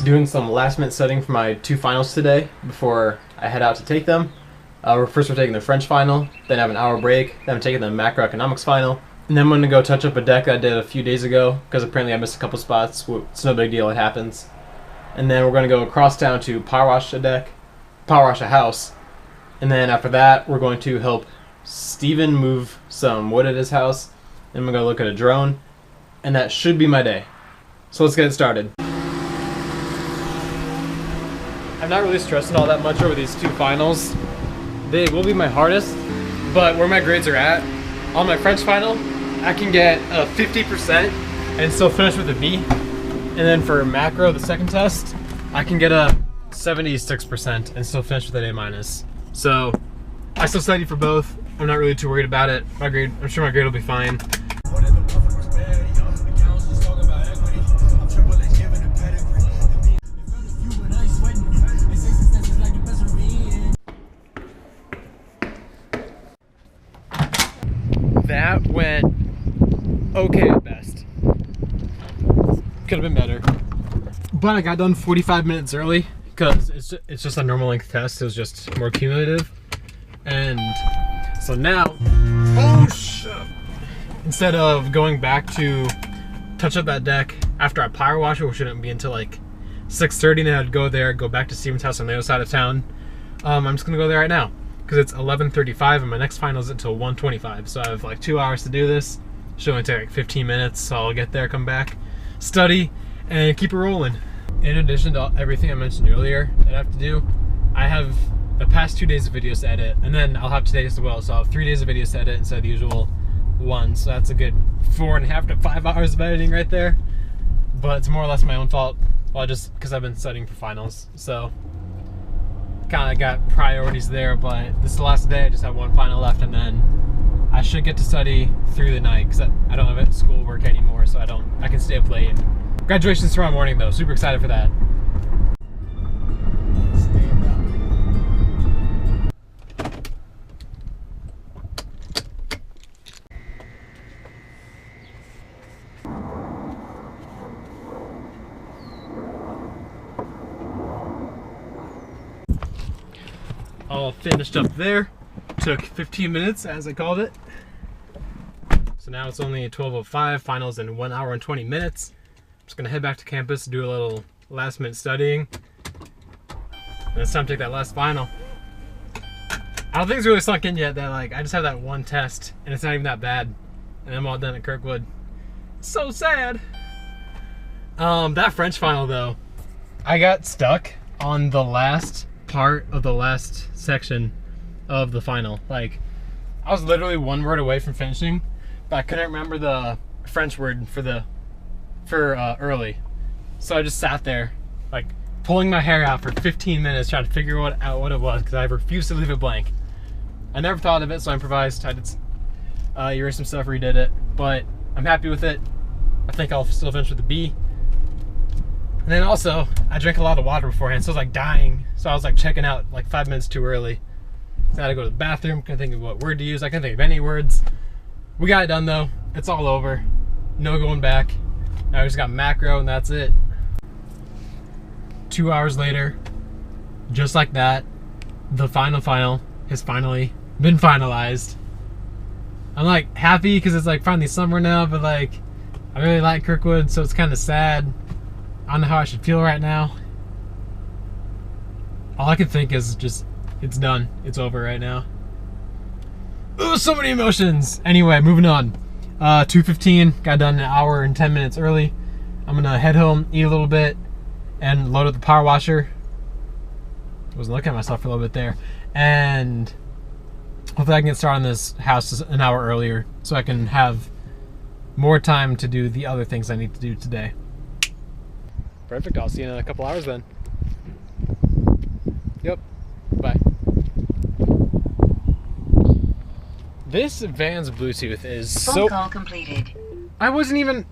Doing some last minute studying for my 2 finals today before I head out to take them. First we're taking the French final, then I have an hour break, then I'm taking the macroeconomics final, and then I'm going to go touch up a deck I did a few days ago because apparently I missed a couple spots. It's no big deal, it happens. And then we're going to go across town to power wash a house, and then after that we're going to help Steven move some wood at his house, and we're going to look at a drone, and that should be my day. So let's get it started. I'm not really stressing all that much over these 2 finals. They will be my hardest, but where my grades are at, on my French final, I can get a 50% and still finish with a B. And then for macro, the second test, I can get a 76% and still finish with an A-. So I still study for both. I'm not really too worried about it. I'm sure my grade will be fine. That went okay at best. Could have been better. But I got done 45 minutes early because it's just a normal length test. It was just more cumulative. And so now, oh shit! Instead of going back to touch up that deck after I power wash it, which shouldn't be until like 6:30, then I'd go there, go back to Steven's house on the other side of town. I'm just gonna go there right now, because it's 11:35 and my next final is until 1:25, so I have like 2 hours to do this. Should only take like 15 minutes, so I'll get there, come back, study, and keep it rolling. In addition to everything I mentioned earlier that I have to do, I have the past 2 days of videos to edit, and then I'll have today as well, so I'll have 3 days of videos to edit instead of the usual 1, so that's a good 4.5 to 5 hours of editing right there. But it's more or less my own fault, well, just because I've been studying for finals, so kind of got priorities there. But this is the last day. I just have 1 final left, and then I should get to study through the night because I don't have school work anymore, so I can stay up late. And graduation's tomorrow morning though, super excited for that. All finished up there. Took 15 minutes, as I called it. So now it's only 12:05, finals in 1 hour and 20 minutes. I'm just gonna head back to campus, do a little last minute studying. And it's time to take that last final. I don't think it's really sunk in yet that like I just have that 1 test and it's not even that bad. And I'm all done at Kirkwood. So sad. That French final though, I got stuck on the last part of the last section of the final. Like, I was literally 1 word away from finishing, but I couldn't remember the French word for early. So I just sat there, like, pulling my hair out for 15 minutes trying to figure out what it was, because I refused to leave it blank. I never thought of it, so I improvised. I did erase some stuff, redid it, but I'm happy with it. I think I'll still finish with a B. And then also, I drank a lot of water beforehand, so I was like dying. So I was like checking out like 5 minutes too early. So I had to go to the bathroom, couldn't think of what word to use. I couldn't think of any words. We got it done though. It's all over. No going back. Now we just got macro and that's it. 2 hours later, just like that, the final has finally been finalized. I'm like happy because it's like finally summer now, but like I really like Kirkwood, so it's kind of sad. I don't know how I should feel right now. All I can think is just, it's done. It's over right now. Ooh, so many emotions. Anyway, moving on. 2:15, got done an hour and 10 minutes early. I'm gonna head home, eat a little bit, and load up the power washer. I wasn't looking at myself for a little bit there. And hopefully I can get started on this house an hour earlier so I can have more time to do the other things I need to do today. Perfect, I'll see you in a couple hours then. Yep, bye. This van's Bluetooth is Phone call completed. I wasn't even...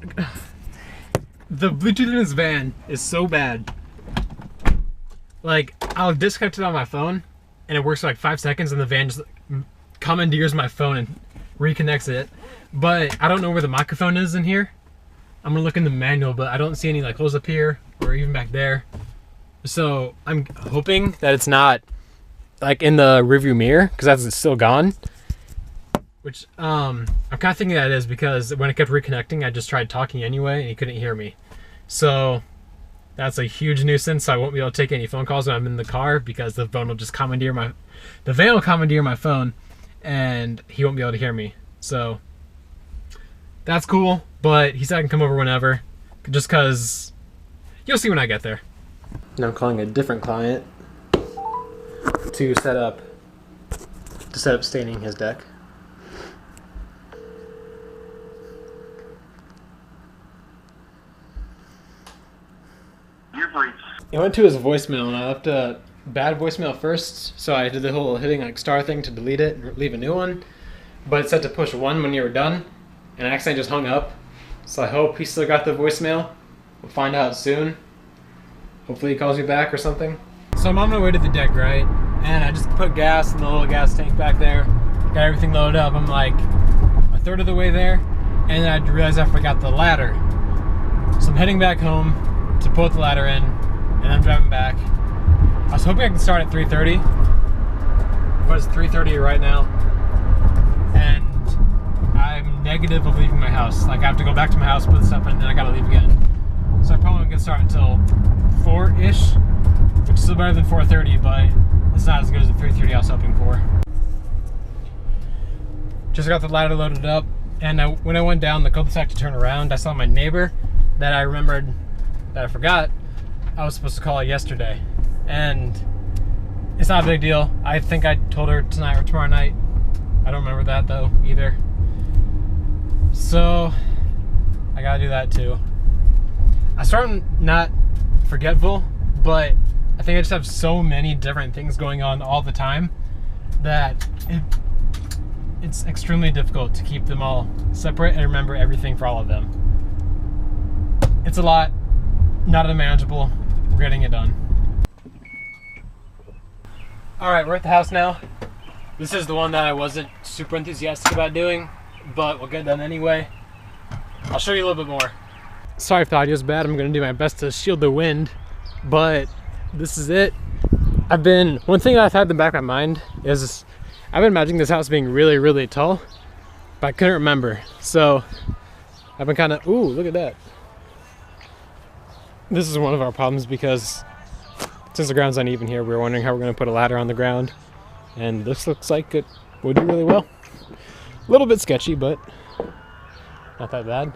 The Bluetooth in this van is so bad. Like, I'll disconnect it on my phone, and it works for like 5 seconds, and the van just commandeers my phone and reconnects it. But I don't know where the microphone is in here. I'm gonna look in the manual, but I don't see any like holes up here or even back there. So I'm hoping that it's not like in the rearview mirror, because that's still gone. Which I'm kind of thinking that it is, because when it kept reconnecting, I just tried talking anyway and he couldn't hear me. So that's a huge nuisance. So I won't be able to take any phone calls when I'm in the car, because the phone will just commandeer the van will commandeer my phone and he won't be able to hear me. So that's cool, but he said I can come over whenever, just because you'll see when I get there. Now I'm calling a different client to set up staining his deck. It went to his voicemail, and I left a bad voicemail first, so I did the whole hitting like star thing to delete it and leave a new one. But it said to push 1 when you were done, and I accidentally just hung up. So I hope he still got the voicemail. We'll find out soon. Hopefully he calls me back or something. So I'm on my way to the deck, right? And I just put gas in the little gas tank back there. Got everything loaded up. I'm like a third of the way there, and then I realized I forgot the ladder. So I'm heading back home to put the ladder in, and I'm driving back. I was hoping I could start at 3:30, but it's 3:30 right now, and I'm negative of leaving my house. Like, I have to go back to my house, put the stuff in, and then I gotta leave again. So I probably won't get started until 4-ish, which is still better than 4:30, but it's not as good as the 3:30 I was hoping for. Just got the ladder loaded up, and when I went down the cul-de-sac to turn around, I saw my neighbor that I remembered that I forgot I was supposed to call yesterday. And it's not a big deal. I think I told her tonight or tomorrow night. I don't remember that though either. So I gotta do that too. I started not forgetful, but I think I just have so many different things going on all the time that it's extremely difficult to keep them all separate and remember everything for all of them. It's a lot, not unmanageable. We're getting it done. Alright, we're at the house now. This is the one that I wasn't super enthusiastic about doing, but we'll get done anyway. I'll show you a little bit more. Sorry if the audio's bad. I'm going to do my best to shield the wind, but this is it. One thing I've had in the back of my mind is I've been imagining this house being really, really tall, but I couldn't remember. So I've been kind of, ooh, look at that. This is one of our problems, because since the ground's uneven here, we were wondering how we're going to put a ladder on the ground, and this looks like it would do really well. A little bit sketchy, but not that bad.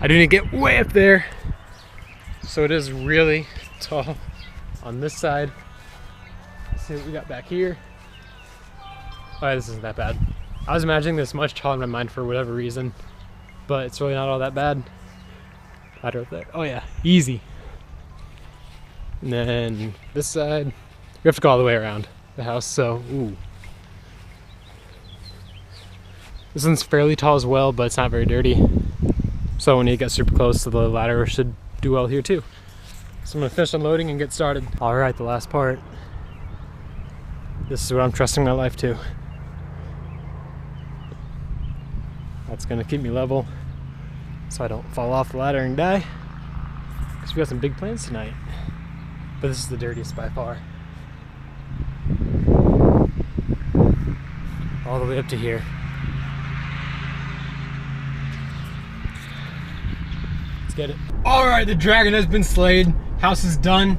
I do need to get way up there, so it is really tall on this side. Let's see what we got back here. Alright, this isn't that bad. I was imagining this much taller in my mind for whatever reason, but it's really not all that bad. Ladder up there. Oh yeah, easy. And then this side, we have to go all the way around the house, so ooh. This one's fairly tall as well, but it's not very dirty. So when you get super close to the ladder, should do well here too. So I'm gonna finish unloading and get started. All right, the last part. This is what I'm trusting my life to. That's gonna keep me level, so I don't fall off the ladder and die, because we got some big plans tonight. But this is the dirtiest by far. All the way up to here. Let's get it. Alright, the dragon has been slayed. House is done.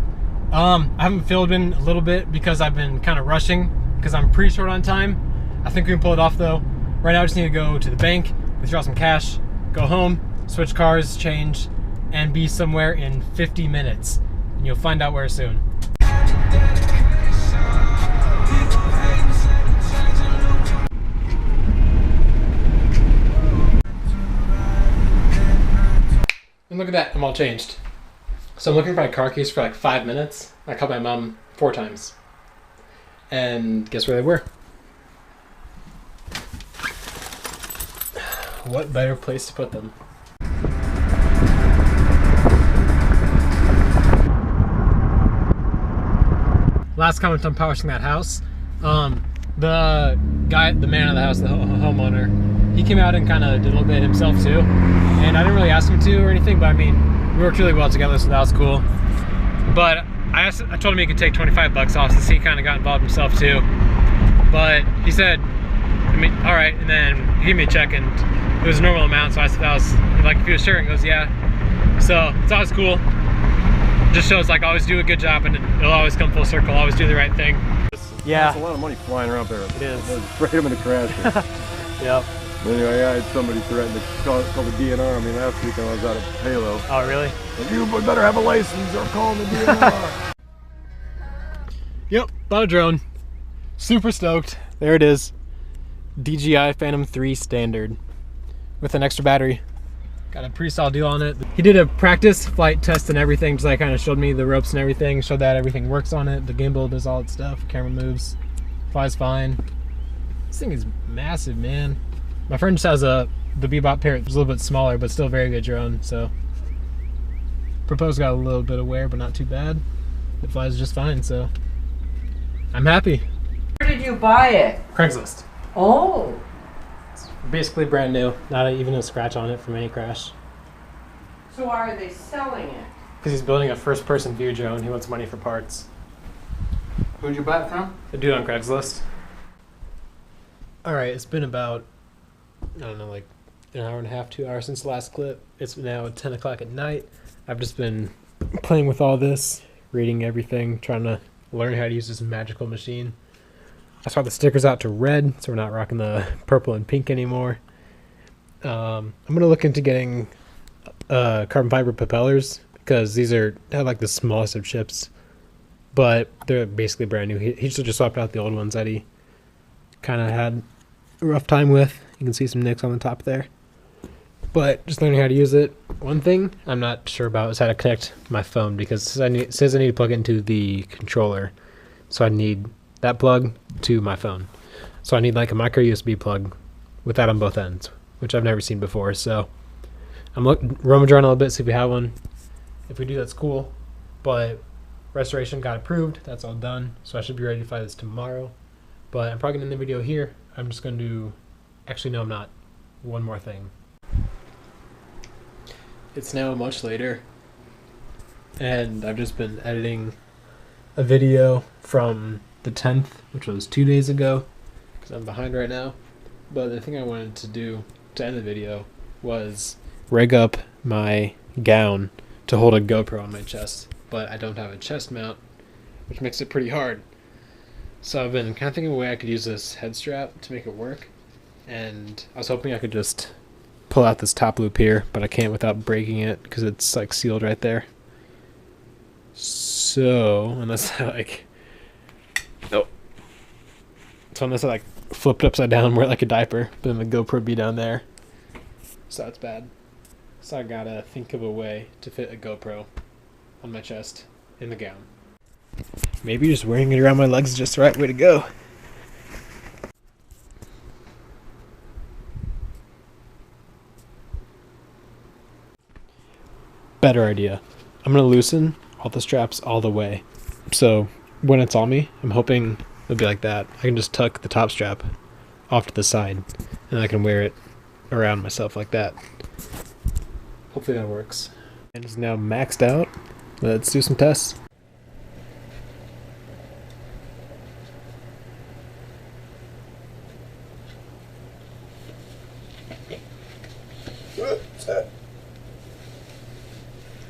I haven't filled in a little bit because I've been kind of rushing, because I'm pretty short on time. I think we can pull it off though. Right now I just need to go to the bank, withdraw some cash, go home, switch cars, change, and be somewhere in 50 minutes. And you'll find out where soon. And look at that, I'm all changed. So I'm looking for my car keys for like 5 minutes. I called my mom 4 times. And guess where they were? What better place to put them? Last comment on polishing that house. The guy, the man of the house, the homeowner, he came out and kind of did a little bit himself too. And I didn't really ask him to or anything, but I mean, we worked really well together, so that was cool. But I told him he could take 25 bucks off since he kind of got involved himself too. But he said, I mean, all right, and then he gave me a check and it was a normal amount, so I said that was, like, if he was sure, and he goes, yeah. So it's always cool. Just shows like always do a good job and it'll always come full circle, always do the right thing. Yeah. There's a lot of money flying around there. It is. I was afraid I'm going to crash it. Yep. But anyway, I had somebody threaten to call the DNR on me last week when I was out of Halo. Oh, really? Like, you better have a license or call the DNR. Yep, bought a drone. Super stoked. There it is. DJI Phantom 3 standard with an extra battery. Got a pretty solid deal on it. He did a practice flight test and everything, just like kind of showed me the ropes and everything, showed that everything works on it. The gimbal does all its stuff, camera moves, flies fine. This thing is massive, man. My friend just has the Bebop Parrot. It's a little bit smaller, but still a very good drone, so. Proposed got a little bit of wear, but not too bad. It flies just fine, so. I'm happy. Where did you buy it? Craigslist. Oh. Basically brand new, not even a scratch on it from any crash. So why are they selling it? Because he's building a first-person view drone. He wants money for parts. Who'd you buy it from? The dude on Craigslist. Alright, it's been about, I don't know, like an hour and a half, 2 hours since the last clip. It's now 10 o'clock at night. I've just been playing with all this, reading everything, trying to learn how to use this magical machine. I swapped the stickers out to red, so we're not rocking the purple and pink anymore. I'm going to look into getting carbon fiber propellers, because these have like the smallest of chips, but they're basically brand new. He just swapped out the old ones that he kind of had a rough time with. You can see some nicks on the top there. But just learning how to use it. One thing I'm not sure about is how to connect my phone, because it says I need to plug it into the controller. So I need that plug to my phone. So I need like a micro USB plug with that on both ends, which I've never seen before. So I'm rummaging around a little bit, see if we have one. If we do, that's cool. But restoration got approved. That's all done. So I should be ready to fly this tomorrow. But I'm probably going to end the video here. I'm just going to, actually no, I'm not. One more thing. It's now much later, and I've just been editing a video from the 10th, which was 2 days ago, because I'm behind right now. But the thing I wanted to do to end the video was rig up my gown to hold a GoPro on my chest, but I don't have a chest mount, which makes it pretty hard. So I've been kind of thinking of a way I could use this head strap to make it work, and I was hoping I could just pull out this top loop here, but I can't without breaking it because it's like sealed right there. So unless I like, oh, so unless I like flipped upside down, wear it like a diaper, but then the GoPro would be down there. So that's bad. So I gotta think of a way to fit a GoPro on my chest in the gown. Maybe just wearing it around my legs is just the right way to go. Better idea. I'm gonna loosen all the straps all the way. So when it's on me, I'm hoping it'll be like that. I can just tuck the top strap off to the side and I can wear it around myself like that. Hopefully that works. And it's now maxed out. Let's do some tests.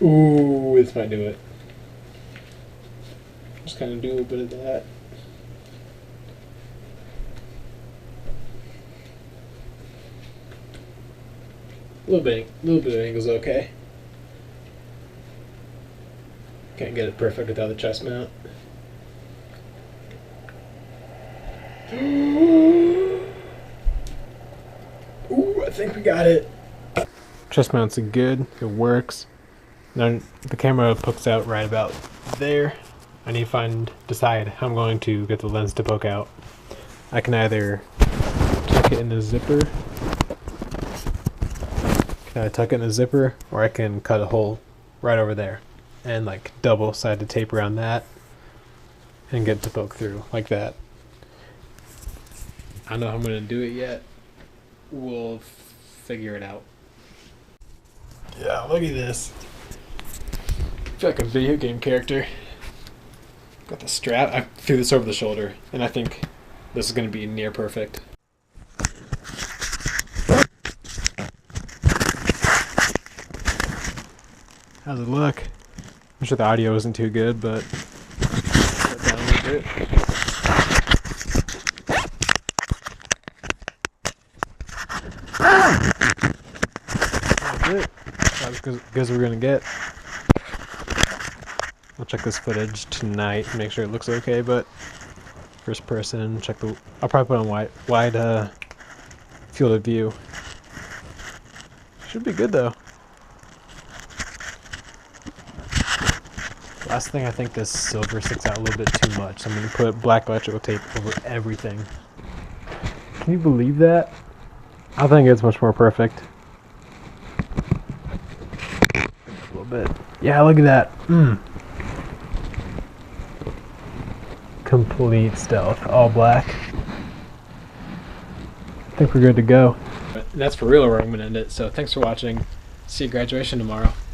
Ooh, this might do it. Just kind of do a little bit of that. A little bit of angle's okay. Can't get it perfect without the chest mount. Ooh, I think we got it. Chest mounts are good. It works. Then the camera pokes out right about there. I need to decide how I'm going to get the lens to poke out. I can either tuck it in the zipper. Or I can cut a hole right over there and like double-sided tape around that and get it to poke through like that. I don't know how I'm gonna do it yet. We'll figure it out. Yeah, look at this. I feel like a video game character. Got the strap. I threw this over the shoulder, and I think this is gonna be near perfect. How's it look? I'm sure the audio isn't too good, but put down a little bit. That's it. That's as good as we're gonna get. I'll check this footage tonight and make sure it looks okay, but first person, check the. I'll probably put on wide field of view. Should be good though. Last thing, I think this silver sticks out a little bit too much. I'm going to put black electrical tape over everything. Can you believe that? I think it's much more perfect. A little bit. Yeah, look at that. Complete stealth. All black. I think we're good to go. But that's for real where I'm going to end it. So thanks for watching. See you at graduation tomorrow.